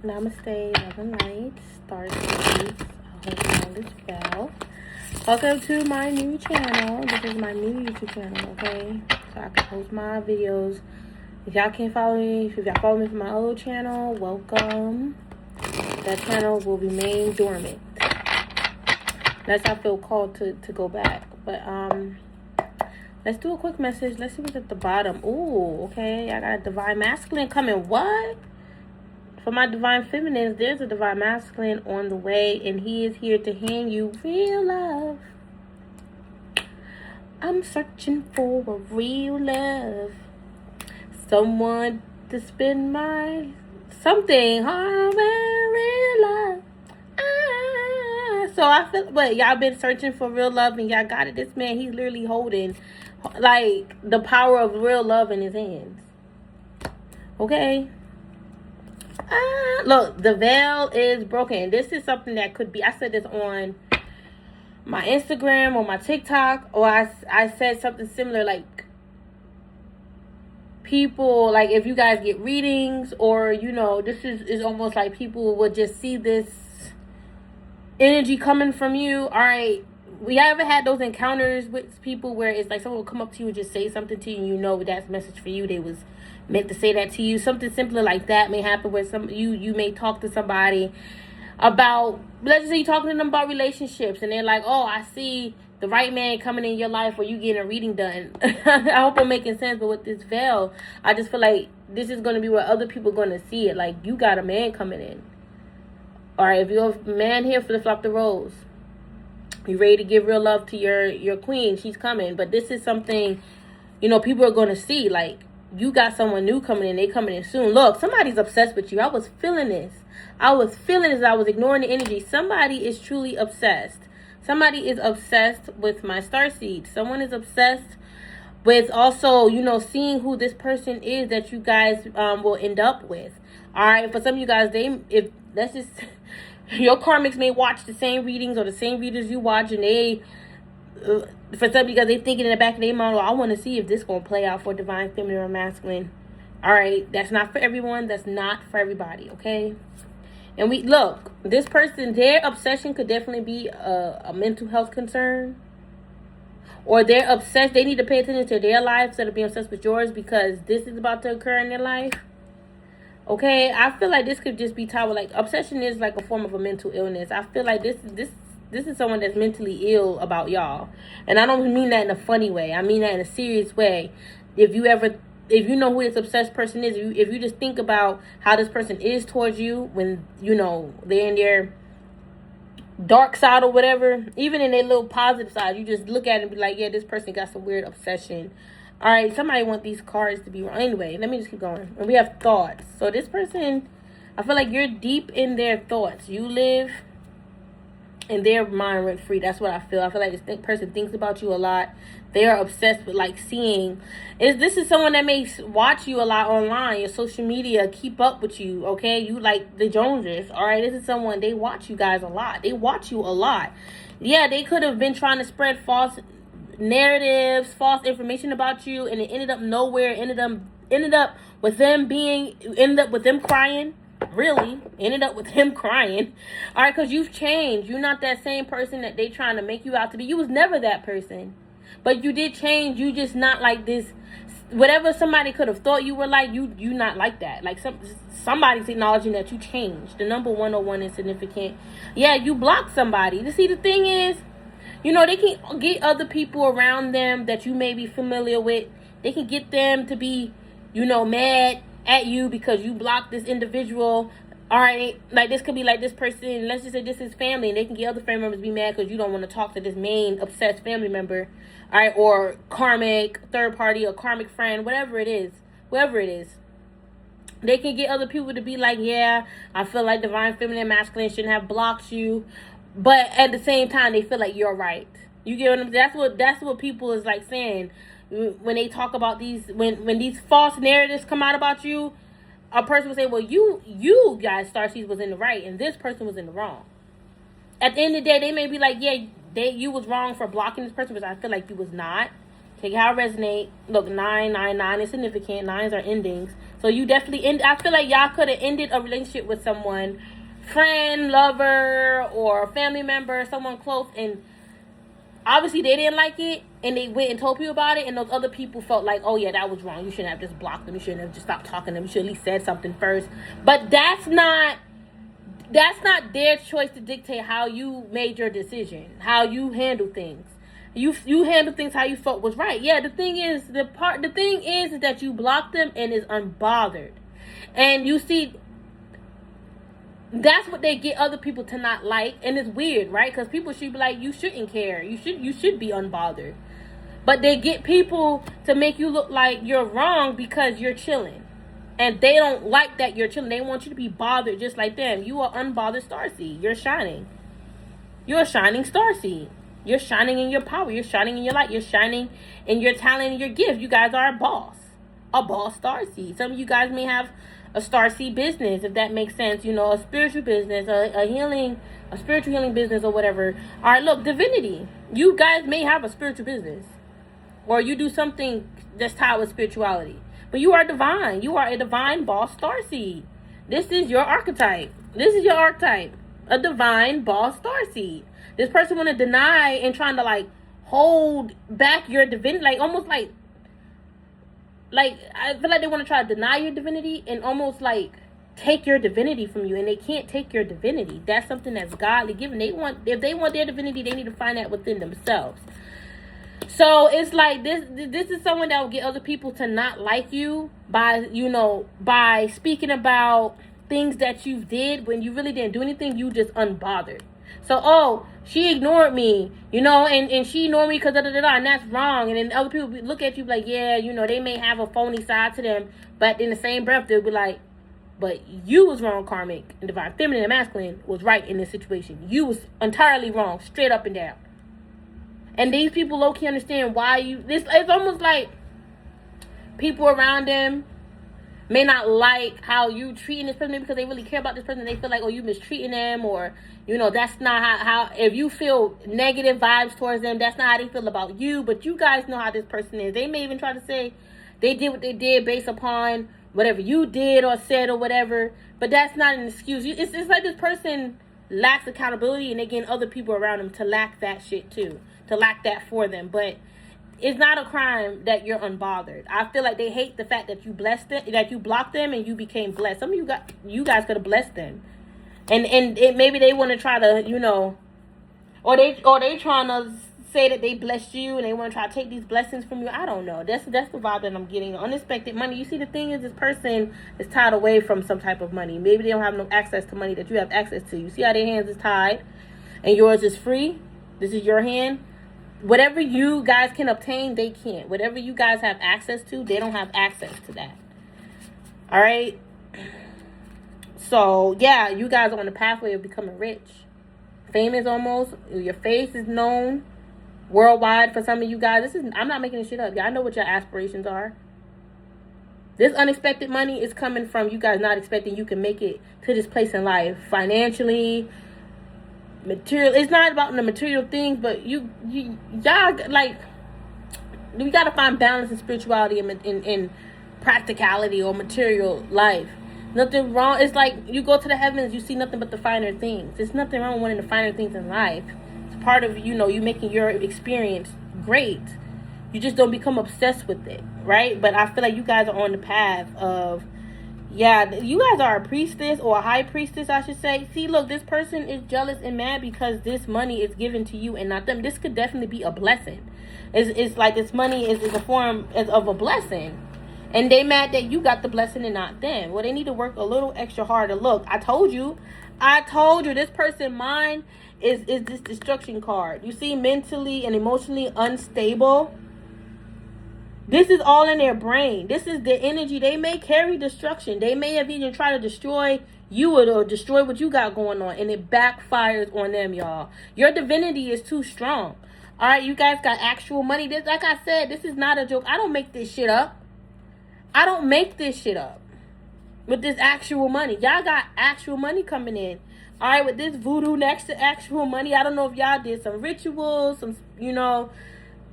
Namaste, love and light, stars and peace. I hope all is well. Welcome to my new channel. This is my new YouTube channel, okay? So I can post my videos. If y'all can't follow me, if y'all follow me from my old channel, welcome. That channel will remain dormant. Unless I feel called to go back. But, let's do a quick message. Let's see what's at the bottom. Ooh, okay. I got a divine masculine coming. What? For my divine feminines, there's a divine masculine on the way, and he is here to hand you real love. I'm searching for a real love. Someone to spend my something hard and real love. So I feel, but y'all been searching for real love, and y'all got it. This man, he's literally holding like the power of real love in his hands. Okay. Look, the veil is broken. This is something that could be, I said this on my Instagram or my TikTok, or I said something similar, like people, like if you guys get readings, or you know, this is almost like people would just see this energy coming from you. All right, we ever had those encounters with people where it's like someone will come up to you and just say something to you, and you know that's a message for you. They was meant to say that to you. Something simpler like that may happen where you may talk to somebody about, let's just say you're talking to them about relationships, and they're like, oh, I see the right man coming in your life, or you getting a reading done. I hope I'm making sense. But with this veil, I just feel like this is going to be where other people are going to see it. Like, you got a man coming in. All right, if you're a man here, flip-flop the roles. You ready to give real love to your queen? She's coming. But this is something, you know, people are going to see. Like, you got someone new coming in. They coming in soon. Look, somebody's obsessed with you. I was feeling this. I was ignoring the energy. Somebody is truly obsessed. Somebody is obsessed with my starseed. Someone is obsessed with also, you know, seeing who this person is that you guys will end up with. All right, for some of you guys, your karmics may watch the same readings or the same readers you watch, and they, for some of you guys, they thinking in the back of their mind, well, I want to see if this going to play out for divine feminine or masculine. All right, that's not for everyone. That's not for everybody, okay? And we look, this person, their obsession could definitely be a mental health concern, or they're obsessed. They need to pay attention to their life instead of being obsessed with yours, because this is about to occur in their life. Okay, I feel like this could just be tied with, like, obsession is like a form of a mental illness. I feel like this is someone that's mentally ill about y'all. And I don't mean that in a funny way. I mean that in a serious way. If you know who this obsessed person is, if you just think about how this person is towards you when, you know, they're in their dark side or whatever, even in their little positive side, you just look at it and be like, yeah, this person got some weird obsession. All right, somebody want these cards to be wrong. Anyway, let me just keep going. And we have thoughts. So this person, I feel like you're deep in their thoughts. You live in their mind rent free. That's what I feel. I feel like this person thinks about you a lot. They are obsessed with, like, seeing. This is someone that may watch you a lot online, your social media, keep up with you, okay? You like the Joneses, all right? This is someone, they watch you guys a lot. They watch you a lot. Yeah, they could have been trying to spread false narratives, false information about you, and it ended up nowhere. Ended up with them crying. Really ended up with him crying. All right, because you've changed. You're not that same person that they trying to make you out to be. You was never that person, but you did change. You just not like this. Whatever somebody could have thought you were like, you not like that. Like somebody's acknowledging that you changed. The number 101 is significant. Yeah, you blocked somebody. You see, the thing is, you know, they can get other people around them that you may be familiar with. They can get them to be, you know, mad at you because you blocked this individual. All right, like this could be like this person, let's just say this is family, and they can get other family members to be mad because you don't want to talk to this main obsessed family member. All right, or karmic third party or karmic friend, whatever it is, whoever it is. They can get other people to be like, yeah, I feel like divine feminine masculine shouldn't have blocked you. But at the same time, they feel like you're right. You get what I'm saying? That's what people is like saying when they talk about these, when these false narratives come out about you. A person will say, well, you guys, starseeds, was in the right, and this person was in the wrong. At the end of the day, they may be like, yeah, you was wrong for blocking this person, but I feel like you was not. Take how it resonate. Look, 999 is significant. 9s are endings. So you definitely I feel like y'all could have ended a relationship with someone, friend, lover, or family member, someone close, and obviously they didn't like it, and they went and told people about it, and those other people felt like, oh yeah, that was wrong. You shouldn't have just blocked them. You shouldn't have just stopped talking to them. You should at least said something first. But that's not their choice to dictate how you made your decision, how you handle things. You handle things how you felt was right. Yeah, the thing is that you block them and is unbothered. And you see, that's what they get other people to not like, and it's weird, right? Because people should be like, you shouldn't care. You should be unbothered. But they get people to make you look like you're wrong because you're chilling. And they don't like that you're chilling. They want you to be bothered just like them. You are unbothered starseed. You're shining. You're a shining starseed. You're shining in your power. You're shining in your light. You're shining in your talent and your gift. You guys are a boss starseed. Some of you guys may have a starseed business, if that makes sense. You know, a spiritual business, a spiritual healing business, or whatever. All right, look, divinity. You guys may have a spiritual business, or you do something that's tied with spirituality. But you are divine. You are a divine boss starseed. This is your archetype. A divine boss starseed. This person want to deny and trying to like hold back your divinity, like almost like I feel like they want to try to deny your divinity and almost like take your divinity from you, and they can't take your divinity. That's something that's godly given. If they want their divinity, they need to find that within themselves. So it's like this is someone that will get other people to not like you by speaking about things that you did when you really didn't do anything. You just unbothered. So, oh, she ignored me, and she ignored me because and that's wrong. And then other people look at you like, yeah, they may have a phony side to them, but in the same breath, they'll be like, but you was wrong, karmic, and divine feminine and masculine was right in this situation. You was entirely wrong, straight up and down. And these people low-key understand why it's almost like people around them may not like how you treating this person because they really care about this person. They feel like, oh, you mistreating them, or, that's not how if you feel negative vibes towards them, that's not how they feel about you. But you guys know how this person is. They may even try to say they did what they did based upon whatever you did or said or whatever. But that's not an excuse. It's like this person lacks accountability, and they get other people around them to lack that shit too. To lack that for them. But it's not a crime that you're unbothered. I feel like they hate the fact that you blessed them, that you blocked them and you became blessed. Some of you guys could have blessed them, and maybe they want to try to or they trying to say that they blessed you and they want to try to take these blessings from you. I don't know. That's the vibe that I'm getting. Unexpected money. You see, the thing is, this person is tied away from some type of money. Maybe they don't have no access to money that you have access to. You see how their hands is tied, and yours is free. This is your hand. Whatever you guys can obtain, they can't. Whatever you guys have access to, they don't have access to that. All right? So, yeah, you guys are on the pathway of becoming rich. Famous almost. Your face is known worldwide for some of you guys. I'm not making this shit up. Y'all know what your aspirations are. This unexpected money is coming from you guys not expecting you can make it to this place in life. Financially, material. It's not about the material things, but y'all like, we gotta find balance in spirituality and in practicality or material life. Nothing wrong. It's like you go to the heavens, you see nothing but the finer things. There's nothing wrong with wanting the finer things in life. It's part of you making your experience great. You just don't become obsessed with it, right? But I feel like you guys are on the path of, yeah, you guys are a priestess or a high priestess, I should say. See, look, this person is jealous and mad because this money is given to you and not them. This could definitely be a blessing. It's like this money is a form of a blessing. And they mad that you got the blessing and not them. Well, they need to work a little extra harder. Look, I told you, this person's mind is this destruction card. You see, mentally and emotionally unstable. This is all in their brain. This is their energy. They may carry destruction. They may have even tried to destroy you or destroy what you got going on. And it backfires on them, y'all. Your divinity is too strong. All right, you guys got actual money. This, like I said, this is not a joke. I don't make this shit up. With this actual money. Y'all got actual money coming in. All right, with this voodoo next to actual money. I don't know if y'all did some rituals, some,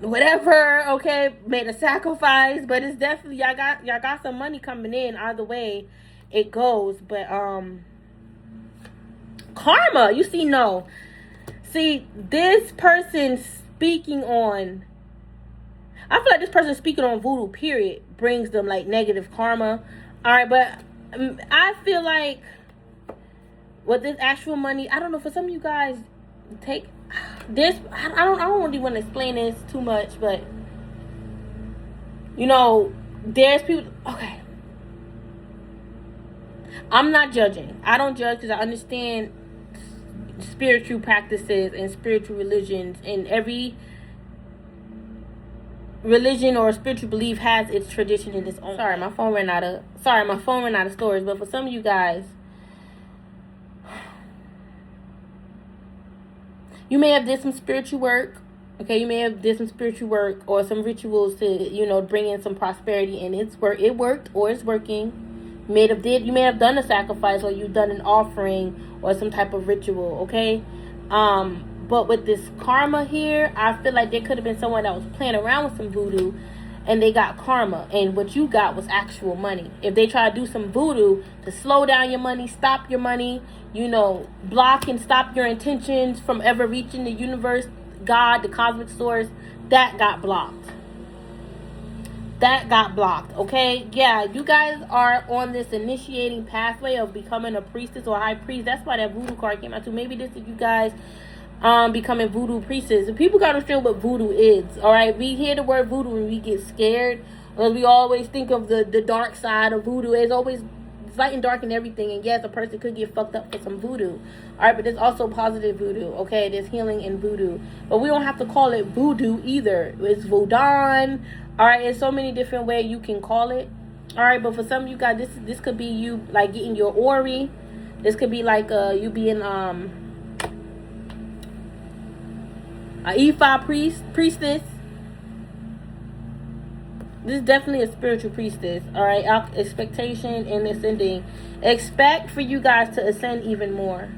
whatever, okay, made a sacrifice, but it's definitely y'all got some money coming in either way it goes. But karma, you see, no. See, this person speaking on, I feel like this person speaking on voodoo, period, brings them like negative karma. Alright, but I feel like with this actual money, I don't know, for some of you guys, take this, I don't really want to explain this too much, but you know, there's people, okay, I'm not judging. I don't judge because I understand spiritual practices and spiritual religions, and every religion or spiritual belief has its tradition in its own. Sorry, my phone ran out of storage. But for some of you guys, you may have did some spiritual work. Okay, you may have did some spiritual work or some rituals to, you know, bring in some prosperity, and it worked or it's working. You may have done a sacrifice, or you've done an offering or some type of ritual, okay? But with this karma here, I feel like there could have been someone that was playing around with some voodoo and they got karma, and what you got was actual money. If they try to do some voodoo to slow down your money, stop your money, you know, block and stop your intentions from ever reaching the universe, God, the cosmic source, that got blocked. Okay? Yeah, you guys are on this initiating pathway of becoming a priestess or high priest. That's why that voodoo card came out too. Maybe this is you guys becoming voodoo priestess. And people gotta understand what voodoo is. Alright, we hear the word voodoo and we get scared, because we always think of the dark side of voodoo. It's always light and dark and everything, and yes, a person could get fucked up for some voodoo. Alright, but there's also positive voodoo, okay? There's healing in voodoo. But we don't have to call it voodoo either. It's voodoo. Alright, there's so many different ways you can call it. Alright, but for some of you guys, this could be you like getting your ori. This could be like you being a Ifa priestess. This is definitely a spiritual priestess. Alright, expectation and ascending. Expect for you guys to ascend even more.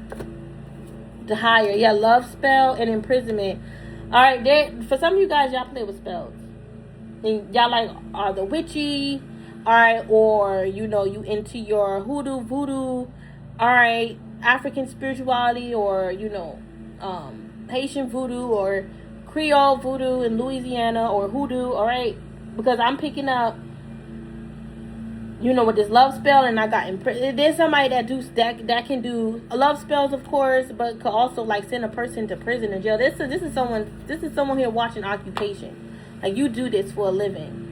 To higher. Yeah, love spell and imprisonment. Alright, for some of you guys, y'all play with spells. And y'all like are the witchy. Alright, or you know, you into your hoodoo, voodoo. Alright, African spirituality, or you know, Haitian voodoo or Creole voodoo in Louisiana, or hoodoo. Alright, because I'm picking up, you know, with this love spell, and I got there's somebody that can do love spells, of course, but could also like send a person to prison and jail. This is someone here watching occupation. Like, you do this for a living.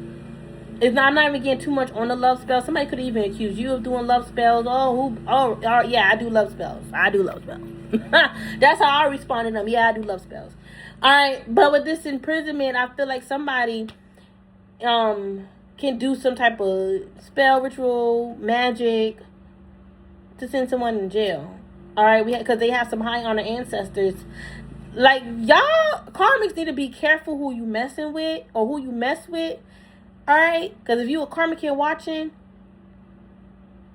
I'm not even getting too much on the love spell. Somebody could even accuse you of doing love spells. Yeah, I do love spells. That's how I respond to them. Yeah, I do love spells. Alright, but with this imprisonment, I feel like somebody can do some type of spell, ritual, magic to send someone in jail. Alright, because they have some high honor ancestors. Like, y'all karmics need to be careful who you messing with or who you mess with. Alright? Because if you a karmic here watching,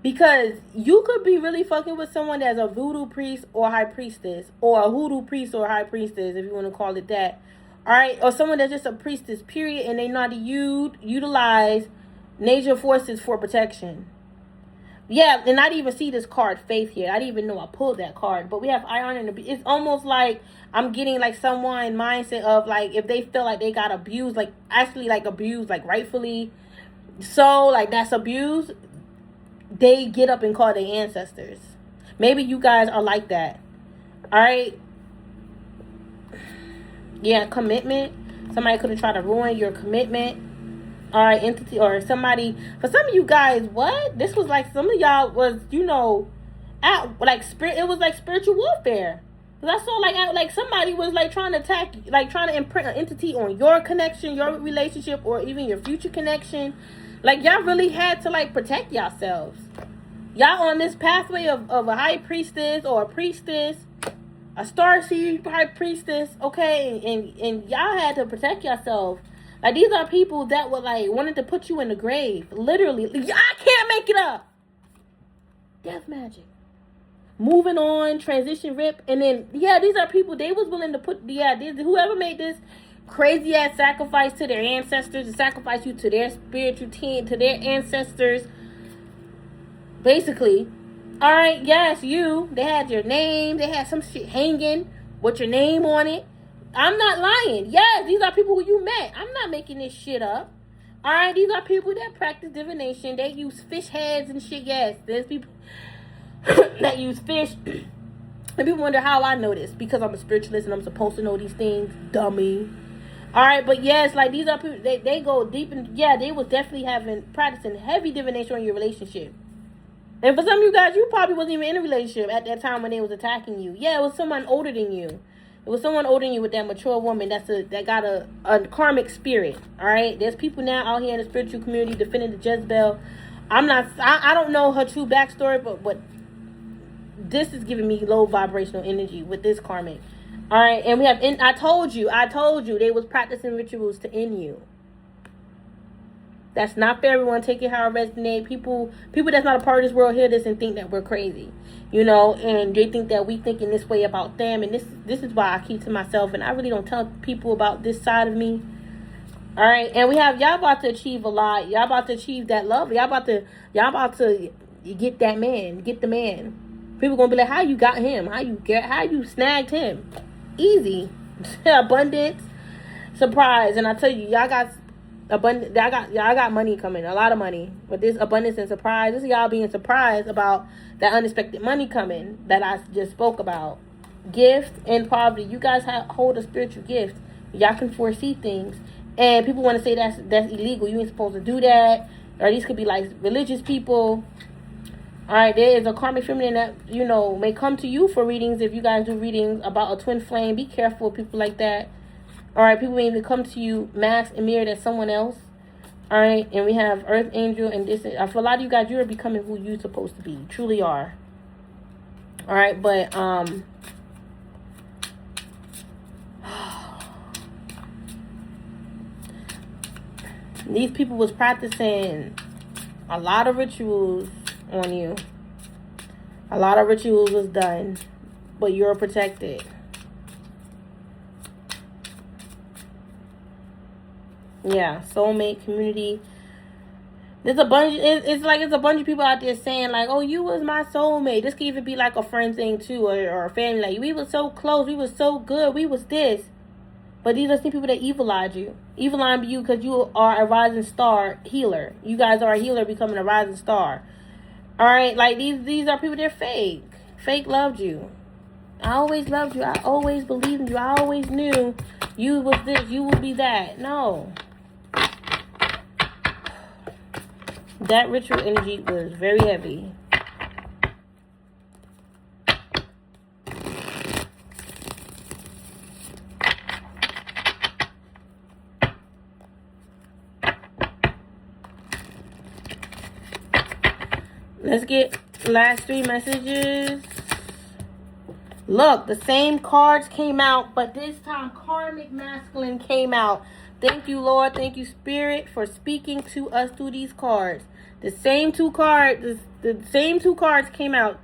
because you could be really fucking with someone that's a voodoo priest or high priestess, or a hoodoo priest or high priestess, if you want to call it that. Alright? Or someone that's just a priestess, period, and they know how to utilize nature forces for protection. Yeah, and I didn't even see this card, Faith, here. I didn't even know I pulled that card. But we have Iron and the... It's almost like I'm getting like someone mindset of like, if they feel like they got abused, like actually like abused, like rightfully so, like that's abused, they get up and call their ancestors. Maybe you guys are like that. Alright? Yeah, commitment. Somebody could have tried to ruin your commitment. Alright, entity or somebody. For some of you guys, what? This was like, some of y'all was, you know, it was like spiritual warfare. Because I saw like somebody was like trying to attack, like trying to imprint an entity on your connection, your relationship, or even your future connection. Like, y'all really had to like protect yourselves. Y'all on this pathway of a high priestess or a priestess, a starseed high priestess, okay, and y'all had to protect yourself. Like, these are people that were like wanted to put you in the grave, literally. I can't make it up. Death magic. Moving on, transition, rip, and then yeah, these are people they was willing to put. Yeah, whoever made this crazy ass sacrifice to their ancestors, to sacrifice you to their spiritual team, to their ancestors. Basically, all right, yes, you. They had your name. They had some shit hanging with your name on it. I'm not lying. Yes, these are people who you met. I'm not making this shit up. All right, these are people that practice divination. They use fish heads and shit. Yes, there's people that use fish. And people wonder how I know this. Because I'm a spiritualist and I'm supposed to know these things. Dummy. All right, but yes, like these are people. They go deep in. Yeah, they was definitely practicing heavy divination on your relationship. And for some of you guys, you probably wasn't even in a relationship at that time when they was attacking you. Yeah, it was someone older than you. It was someone older than you with that mature woman that got a karmic spirit. All right, there's people now out here in the spiritual community defending the Jezebel. I don't know her true backstory, but this is giving me low vibrational energy with this karmic. All right, and I told you they was practicing rituals to end you. That's not for everyone. Take it how it resonates. People that's not a part of this world hear this and think that we're crazy, and they think that we think in this way about them. And this is why I keep to myself, and I really don't tell people about this side of me. All right, and y'all about to achieve a lot. Y'all about to achieve that love. Y'all about to get that man, get the man. People gonna be like, how you got him? How you snagged him? Easy, abundance, surprise. And I tell you, y'all got abundant. Y'all got money coming, a lot of money. But this abundance and surprise, this is y'all being surprised about that unexpected money coming that I just spoke about. Gift and poverty. You guys hold a spiritual gift. Y'all can foresee things, and people want to say that's illegal. You ain't supposed to do that. Or these could be like religious people. All right, there is a karmic feminine that may come to you for readings. If you guys do readings about a twin flame, be careful with people like that. All right, people may even come to you masked and mirrored as someone else. All right, and we have Earth Angel, and this. For a lot of you guys, you are becoming who you're supposed to be. You truly are. All right, but these people was practicing a lot of rituals on you. A lot of rituals was done, but you're protected. Yeah, soulmate community. There's a bunch. It's a bunch of people out there saying like, "Oh, you was my soulmate." This could even be like a friend thing too, or a family. Like, we were so close, we were so good, we was this. But these are the people that evilize you. Evilize you because you are a rising star healer. You guys are a healer becoming a rising star. All right, like these are people that are fake. Fake loved you. I always loved you. I always believed in you. I always knew you was this, you would be that. No. That ritual energy was very heavy. Let's get last 3 messages. Look, the same cards came out, but this time karmic masculine came out. Thank you, Lord. Thank you, Spirit, for speaking to us through these cards. The same 2 cards, the same 2 cards came out.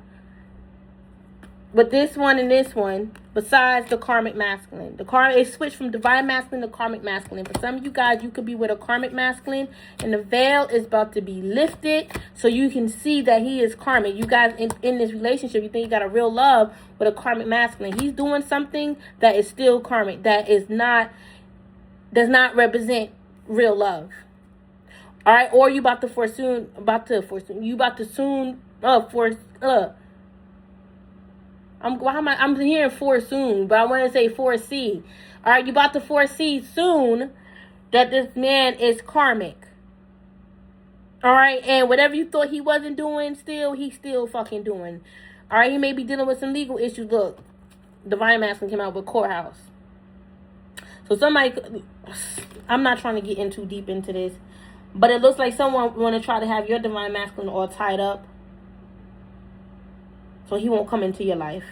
But this one and this one, besides the karmic masculine. It switched from divine masculine to karmic masculine. For some of you guys, you could be with a karmic masculine, and the veil is about to be lifted, so you can see that he is karmic. You guys in this relationship, you think you got a real love with a karmic masculine. He's doing something that is still karmic, that does not represent real love. All right, or you I'm hearing foresoon, but I want to say foresee. All right, you about to foresee soon that this man is karmic. All right, and whatever you thought he wasn't doing, he's still fucking doing. All right, he may be dealing with some legal issues. Look, divine masculine came out with courthouse. So I'm not trying to get in too deep into this, but it looks like someone want to try to have your divine masculine all tied up, so he won't come into your life.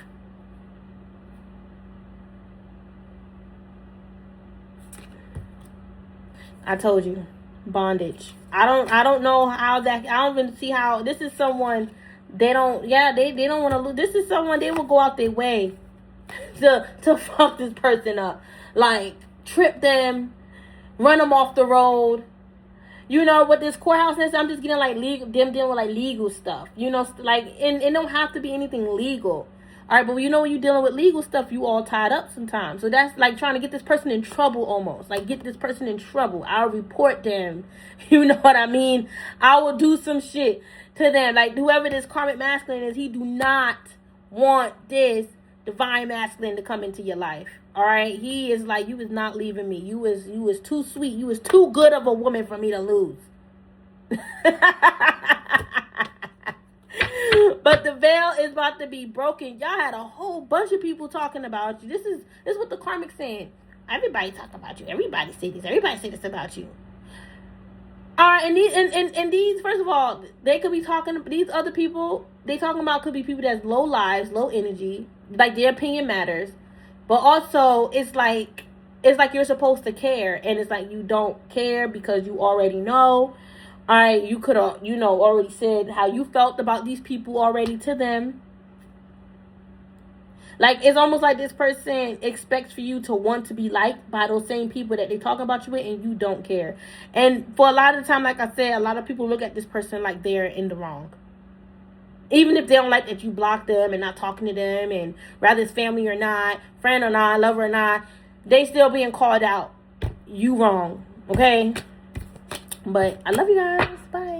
I told you, bondage. I don't know how that. I don't even see how this is someone. They don't want to lose. This is someone they will go out their way to fuck this person up. Like, trip them, run them off the road. You know, with this courthouse, I'm just getting like legal, them dealing with like legal stuff. You know, like, and it don't have to be anything legal. All right, but you know, when you're dealing with legal stuff, you all tied up sometimes. So that's like trying to get this person in trouble almost. Like, get this person in trouble. I'll report them. You know what I mean? I will do some shit to them. Like, whoever this karmic masculine is, he do not want this divine masculine to come into your life. All right? He is like, you is not leaving me. You was too sweet. You was too good of a woman for me to lose. But the veil is about to be broken. Y'all had a whole bunch of people talking about you. This is what the karmic's saying. Everybody talk about you. Everybody say this. Everybody say this about you. All right, and these, first of all, they could be talking. These other people they talking about could be people that's low lives, low energy. Like, their opinion matters, but also it's like you're supposed to care, and it's like you don't care because you already know. All right, you could have, already said how you felt about these people already to them. Like, it's almost like this person expects for you to want to be liked by those same people that they talk about you with, and you don't care. And for a lot of the time, like I said, a lot of people look at this person like they're in the wrong. Even if they don't like that you block them and not talking to them, and rather it's family or not, friend or not, lover or not, they still being called out. You wrong, okay? But I love you guys. Bye.